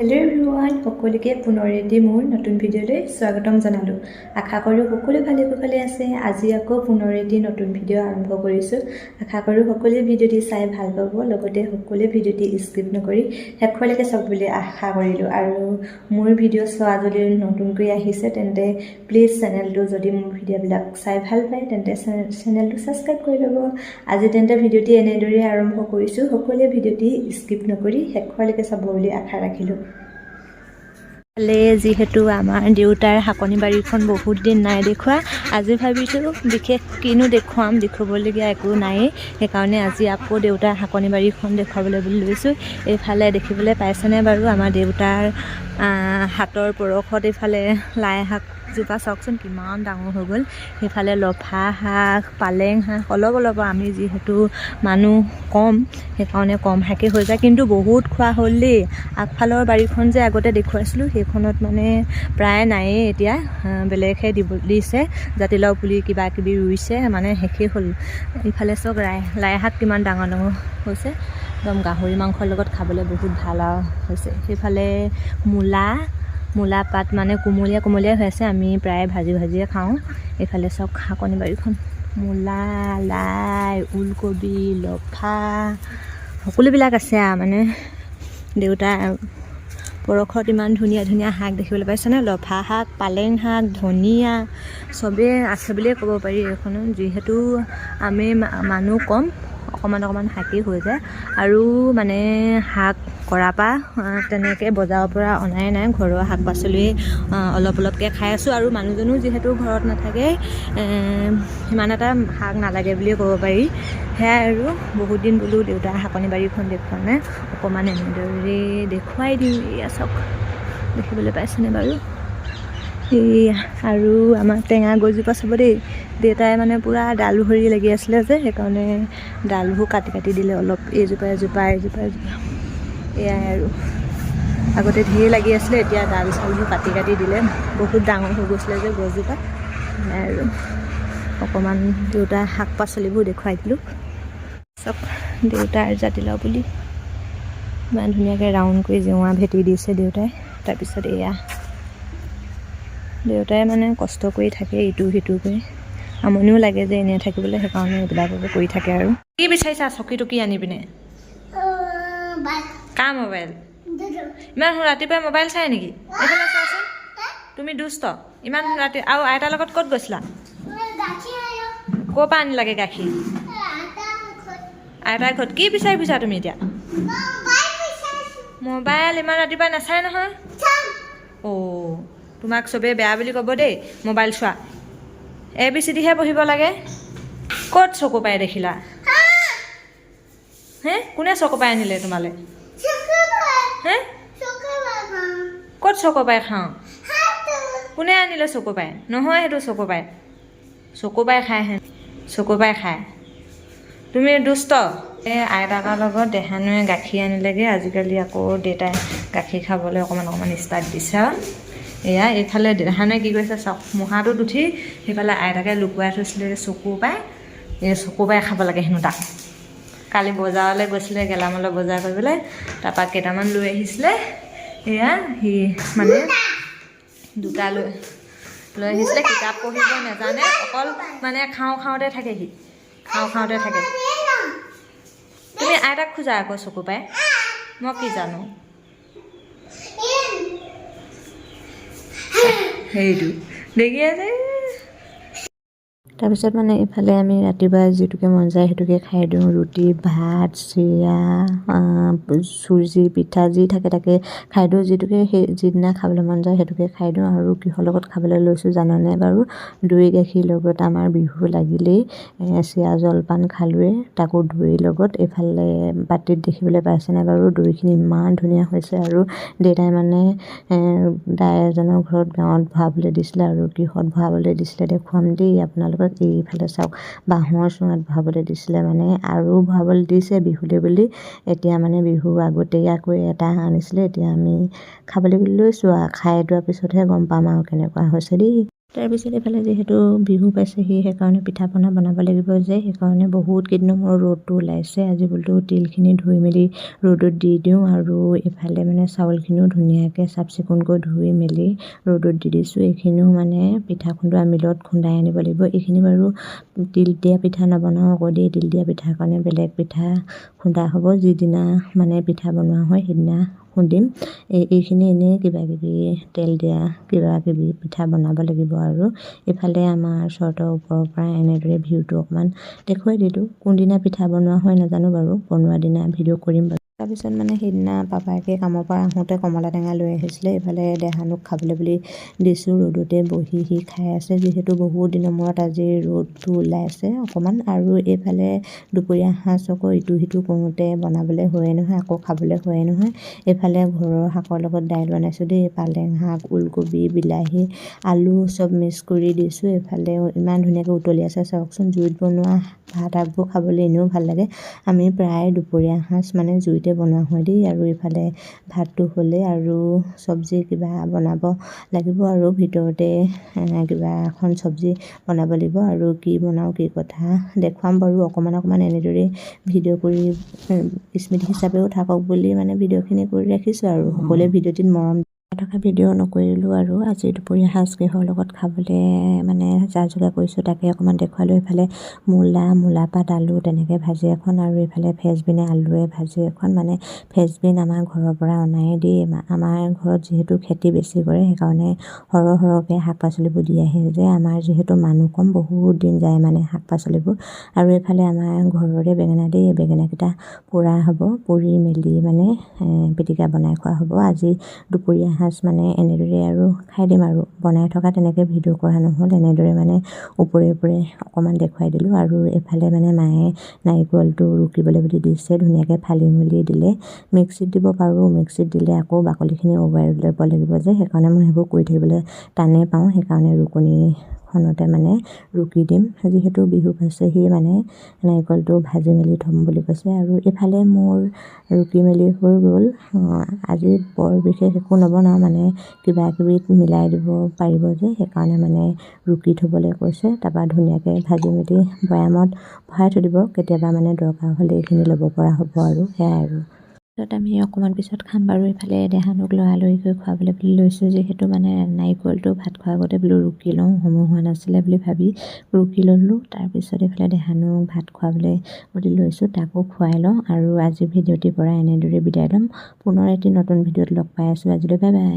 Hello' everyone, সকলোকে পুনৰ এটি মোৰ নতুন ভিডিঅ'লৈ স্বাগতম জনালোঁ। আশা কৰোঁ সকলো ভালে কুশলে আছে। আজি আকৌ পুনৰ এটি নতুন ভিডিঅ' আৰম্ভ কৰিছোঁ। আশা কৰোঁ সকলোৱে ভিডিঅ'টি চাই ভাল পাব, লগতে সকলোৱে ভিডিঅ'টি স্কিপ নকৰি শেষলৈকে চাব বুলি আশা কৰিলোঁ। আৰু মোৰ ভিডিঅ' চোৱা যদি নতুনকৈ আহিছে তেন্তে প্লিজ চেনেলটো, যদি মোৰ ভিডিঅ'বিলাক চাই ভাল পায় তেন্তে চেনেলটো ছাবস্ক্ৰাইব কৰি ল'ব। আজি তেন্তে ভিডিঅ'টি এনেদৰে আৰম্ভ কৰিছোঁ। সকলোৱে ভিডিঅ'টি স্কিপ নকৰি শেষলৈকে চাব বুলি আশা ৰাখিলোঁ। যিহেতু আমাৰ দেউতাৰ শাকনি বাৰীখন বহুত দিন নাই দেখুওৱা, আজি ভাবিছোঁ বিশেষ কিনো দেখুৱাম, দেখুৱাবলগীয়া একো নায়েই। সেইকাৰণে আজি আকৌ দেউতাৰ শাকনি বাৰীখন দেখুৱাবলৈ বুলি লৈছোঁ। এইফালে দেখিবলৈ পাইছেনে বাৰু আমাৰ দেউতাৰ হাতৰ পৰশত এইফালে লাই শাকজোপা চাওকচোন কিমান ডাঙৰ হৈ গ'ল। সেইফালে লফা শাক, পালেং শাক, অলপ আমি যিহেতু মানুহ কম সেইকাৰণে কম শাকেই হৈ যায়, কিন্তু বহুত খোৱা হ'ল দেই। আগফালৰ বাৰীখন যে আগতে দেখুৱাইছিলোঁ সেইখনত মানে প্ৰায় নায়েই এতিয়া, বেলেগহে দিছে, জাতিলাও পুলি কিবা কিবি ৰুইছে, মানে শেষেই হ'ল। ইফালে চাওক লাই শাক কিমান ডাঙৰ ডাঙৰ হৈছে, একদম গাহৰি মাংসৰ লগত খাবলৈ বহুত ভাল হৈছে। সেইফালে মূলা পাত মানে কোমলীয়া হৈ আছে, আমি প্ৰায় ভাজিয়ে খাওঁ। এইফালে চাওক শাকনি বাৰীখন, মূলা, লাই, ওলকবি, লফা সকলোবিলাক আছে মানে দেউতাৰ পৰশত ইমান ধুনীয়া শাক দেখিবলৈ পাইছেনে? লফা শাক, পালেং শাক, ধনিয়া চবেই আছে বুলিয়ে ক'ব পাৰি এইখনত, যিহেতু আমি মানুহ কম, অকণমান শাকেই হৈ যায়। আৰু মানে শাক কৰাৰ পৰা তেনেকৈ বজাৰৰ পৰা অনাই নাই, ঘৰুৱা শাক পাচলিয়ে অলপকৈ খাই আছোঁ। আৰু মানুহজনো যিহেতু ঘৰত নাথাকে, সিমান এটা শাক নালাগে বুলিয়ে ক'ব পাৰি। সেয়াই আৰু বহুত দিন বোলো দেউতাৰ শাকনি বাৰীখন দেখুওৱা নাই, অকণমান এনেদৰে দেখুৱাই দিওঁ। এয়া চাওক, দেখিবলৈ পাইছেনে বাৰু? এয়া আৰু আমাৰ টেঙা গছজোপা চাব দেই, দেউতাই মানে পূৰা ডাল ভৰি লাগি আছিলে যে, সেইকাৰণে ডালবোৰ কাটি দিলে অলপ, এজোপা এয়াই আৰু আগতে ঢেৰ লাগি আছিলে, এতিয়া ডাল চালবোৰ কাটি দিলে, বহুত ডাঙৰ হৈ গৈছিলে যে গছজোপা। আৰু অকণমান দেউতাৰ শাক পাচলিবোৰ দেখুৱাই দিলোঁ। চব দেউতাৰ জাতিলাও পুলি ইমান ধুনীয়াকৈ ৰাউণ্ড কৰি জেওৰা ভেটি দিছে দেউতাই। তাৰপিছত এয়া দেউতাই মানে কষ্ট কৰি থাকে ইটো সিটো কৰি, আমনিও লাগে যে এনেই থাকিবলৈ, সেইকাৰণে এইবিলাককে কৰি থাকে। আৰু কি বিচাৰিছা? চকী টকী আনি পিনে কাৰ মোবাইল? ইমান ৰাতিপুৱাই মোবাইল চাই নেকি? এইফালে চোৱাচোন, তুমি দুষ্ট ইমান ৰাতি। আৰু আইতাৰ লগত ক'ত গৈছিলা? ক'ৰ পৰা আনি লাগে গাখীৰ? আইতাৰ ঘৰত। কি বিচাৰি ফুৰিছা তুমি এতিয়া? মোবাইল ইমান ৰাতিপুৱাই নাচায় নহয়। অ' তোমাক চবেই বেয়া বুলি ক'ব দেই, মোবাইল চোৱা। ABCD হে পঢ়িব লাগে। ক'ত চকু পাই দেখিলা? কোনে চকু পাই আনিলে তোমালৈ? ক'ত চকু পাই খাওঁ? কোনে আনিলে চকু পাই? নহয় সেইটো চকু পাই খায়। তুমি দুষ্ট। আইতাকৰ লগত দেহানুৱে গাখীৰ আনিলেগৈ। আজিকালি আকৌ দেউতাই গাখীৰ খাবলৈ অকণমান ষ্টাৰ্ট দিছে আৰু। এয়া এইফালে দেহানুৱে কি কৰিছে চাওক, মুঢ়াটোত উঠি সেইফালে আইতাকে লুকুৱাই থৈছিলে চকু পাই খাব লাগে হেনো তাক। কালি বজাৰলৈ গৈছিলে, গেলামালৰ বজাৰ কৰিবলৈ, তাৰপৰা কেইটামান লৈ আহিছিলে। এয়া সি মানে দুটা লৈ আহিছিলে। কিতাপ পঢ়িব নাজানে, অকল মানে খাওঁতে থাকে সি, খাওঁতে থাকে। তুমি আইতাক খোজা আকৌ চকু পাই, মই কি জানো। সেইটো দেখি আছে। তাৰপিছত মানে এইফালে আমি ৰাতিপুৱা যিটোকে মন যায় সেইটোকে খাই দিওঁ। ৰুটি, ভাত, চিৰা, চুজি, পিঠা যি থাকে তাকে খাই দিওঁ। যিটোকে যিদিনা খাবলৈ মন যায় সেইটোকে খাই দিওঁ। আৰু কিহৰ লগত খাবলৈ লৈছোঁ জানানে বাৰু? দৈ গাখীৰ লগত। আমাৰ বিহু লাগিলেই চিৰা জলপান খালোৱে, তাকো দৈৰ লগত। এইফালে বাতিত দেখিবলৈ পাইছেনে বাৰু? দৈখিনি ইমান ধুনীয়া হৈছে। আৰু দেউতাই মানে দাই এজনৰ ঘৰত গাঁৱত ভৰাবলৈ দিছিলে, আৰু কিহত ভৰাবলৈ দিছিলে দেখুৱাম দেই আপোনালোকক। এইফালে চাওক, বাঁহৰ চুঙাত ভৰাবলৈ দিছিলে, মানে আৰু ভৰাবলৈ দিছে বিহুলৈ বুলি। এতিয়া মানে বিহু আগতীয়াকৈ এটা আনিছিলে, এতিয়া আমি খাবলৈ বুলি লৈছোঁ আৰু। খাই লোৱাৰ পিছতহে গম পাম আৰু কেনেকুৱা হৈছে দেই। তাৰপিছত এইফালে যিহেতু বিহু পাইছেহি সেইকাৰণে পিঠা পনা বনাব লাগিব যে সেইকাৰণে বহুত কেইদিনৰ মোৰ ৰ'দটো ওলাইছে আজি বোলো তিলখিনি ধুই মেলি ৰ'দত দি দিওঁ আৰু এইফালে মানে চাউলখিনিও ধুনীয়াকৈ চাফ চিকুণকৈ ধুই মেলি ৰ'দত দি দিছোঁ। এইখিনিও মানে পিঠা খুন্দোৱা মিলত খুন্দাই আনিব লাগিব। এইখিনি বাৰু তিল দিয়া পিঠা নবনাওঁ আকৌ দেই, তিল দিয়া পিঠাৰ কাৰণে বেলেগ পিঠা খুন্দা হ'ব, যিদিনা মানে পিঠা বনোৱা হয় সেইদিনা খুন্দিম। এইখিনি এনেই কিবাকিবি তেল দিয়া কিবাকিবি পিঠা বনাব লাগিব আৰু এইফালে আমাৰ চৰ্টৰ ওপৰৰ পৰা এনেদৰে ভিউটো অকণমান দেখুৱাই দিলোঁ। কোনদিনা পিঠা বনোৱা হয় নাজানো বাৰু, বনোৱা দিনা ভিডিঅ' কৰিম বাৰু। তাৰপিছত মানে সেইদিনা পাপাইকে কামৰ পৰা আহোঁতে কমলা টেঙা লৈ আহিছিলে, এইফালে দেহানুক খাবলৈ বুলি দিছোঁ। ৰ'দতে বহি সি খাই আছে যিহেতু বহুত দিনৰ মূৰত আজি ৰ'দটো ওলাইছে অকণমান। আৰু এইফালে দুপৰীয়া সাঁজ আকৌ ইটো সিটো কৰোঁতে বনাবলৈ হয়ে নহয়, আকৌ খাবলৈ হয়ে নহয়। এইফালে ঘৰৰ শাকৰ লগত দাইল বনাইছোঁ দেই, পালেং শাক, ওলকবি, বিলাহী, আলু চব মিক্স কৰি দিছোঁ। এইফালে ইমান ধুনীয়াকৈ উতলি আছে চাওকচোন। জুইত বনোৱা ভাত আগবোৰ খাবলৈ এনেও ভাল লাগে। আমি প্ৰায় দুপৰীয়া সাঁজ মানে জুইতে বনোৱা হয় দেই। আৰু এইফালে ভাতটো হ'লে আৰু চব্জি কিবা বনাব লাগিব আৰু ভিতৰতে কিবা এখন চব্জি বনাব লাগিব আৰু কি বনাওঁ কি কথা দেখুৱাম বাৰু। অকণমান এনেদৰে ভিডিঅ' কৰি স্মৃতি হিচাপেও থাকক বুলি মানে ভিডিঅ'খিনি কৰি ৰাখিছোঁ আৰু সকলোৱে ভিডিঅ'টিত মৰম থকা ভিডিঅ' নকৰিলোঁ আৰু আজি দুপৰীয়া সাঁজ কিহৰ লগত খাবলৈ মানে যা যোগাৰ কৰিছোঁ তাকে অকণমান দেখুৱালোঁ। এইফালে মূলা পাত আলু তেনেকৈ ভাজি এখন আৰু এইফালে ফ্ৰেঞ্চবিনে আলুৱে ভাজি এখন। মানে ফ্ৰেঞ্চবিন আমাৰ ঘৰৰ পৰা অনাই দেই, আমাৰ ঘৰত যিহেতু খেতি বেছি কৰে সেইকাৰণে সৰহকৈ শাক পাচলিবোৰ দি আহে যে, আমাৰ যিহেতু মানুহ কম বহুত দিন যায় মানে শাক পাচলিবোৰ। আৰু এইফালে আমাৰ ঘৰৰে বেঙেনা দেই, বেঙেনাকেইটা পোৰা হ'ব, পুৰি মেলি মানে পিটিকা বনাই খোৱা হ'ব। আজি দুপৰীয়া সাঁজ মানে এনেদৰে আৰু খাই দিম আৰু বনাই থকা তেনেকৈ ভিডিঅ' কৰা নহ'ল, এনেদৰে মানে ওপৰে অকণমান দেখুৱাই দিলোঁ। আৰু এইফালে মানে মায়ে নাৰিকলটো ৰুকিবলৈ বুলি দিছে, ধুনীয়াকৈ ফালি মেলি দিলে। মিক্সিত দিব পাৰোঁ, মিক্সিত দিলে আকৌ বাকলিখিনি উবাই ল'ব লাগিব যে, সেইকাৰণে মই সেইবোৰ কৰি থাকিবলৈ টানেই পাওঁ, সেইকাৰণে ৰুকনিখনতে মানে ৰুকি দিম। যিহেতু বিহু পাইছেহি মানে নাৰিকলটো ভাজি মেলি থ'ম বুলি কৈছে। আৰু এইফালে মোৰ ৰুকি মেলি হৈ গ'ল। আজি বৰ বিশেষ একো নবনাওঁ মানে কিবাকিবি মিলাই দিব পাৰিব যে, সেইকাৰণে মানে ৰুকি থ'বলৈ কৈছে। তাৰপৰা ধুনীয়াকৈ ভাজি মেলি বৈয়ামত ভৰাই থৈ দিব, কেতিয়াবা মানে দৰকাৰ হ'লে এইখিনি ল'ব পৰা হ'ব আৰু সেয়াই আৰু। তাৰপিছত আমি অকণমান পিছত খাম বাৰু। এইফালে দেহানুক লৰালৰিকৈ খুৱাবলৈ বুলি লৈছোঁ, যিহেতু মানে নাৰিকলটো ভাত খোৱাৰ আগতে বোলো ৰুকি লওঁ, সময় হোৱা নাছিলে বুলি ভাবি ৰুকি ল'লোঁ। তাৰপিছত এইফালে দেহানুক ভাত খুৱাবলৈ বুলি লৈছোঁ, তাকো খুৱাই লওঁ। আৰু আজি ভিডিঅ'টিৰ পৰা এনেদৰে বিদায় ল'ম, পুনৰ এটি নতুন ভিডিঅ'ত লগ পাই আছোঁ। আজিলৈ বাই বাই।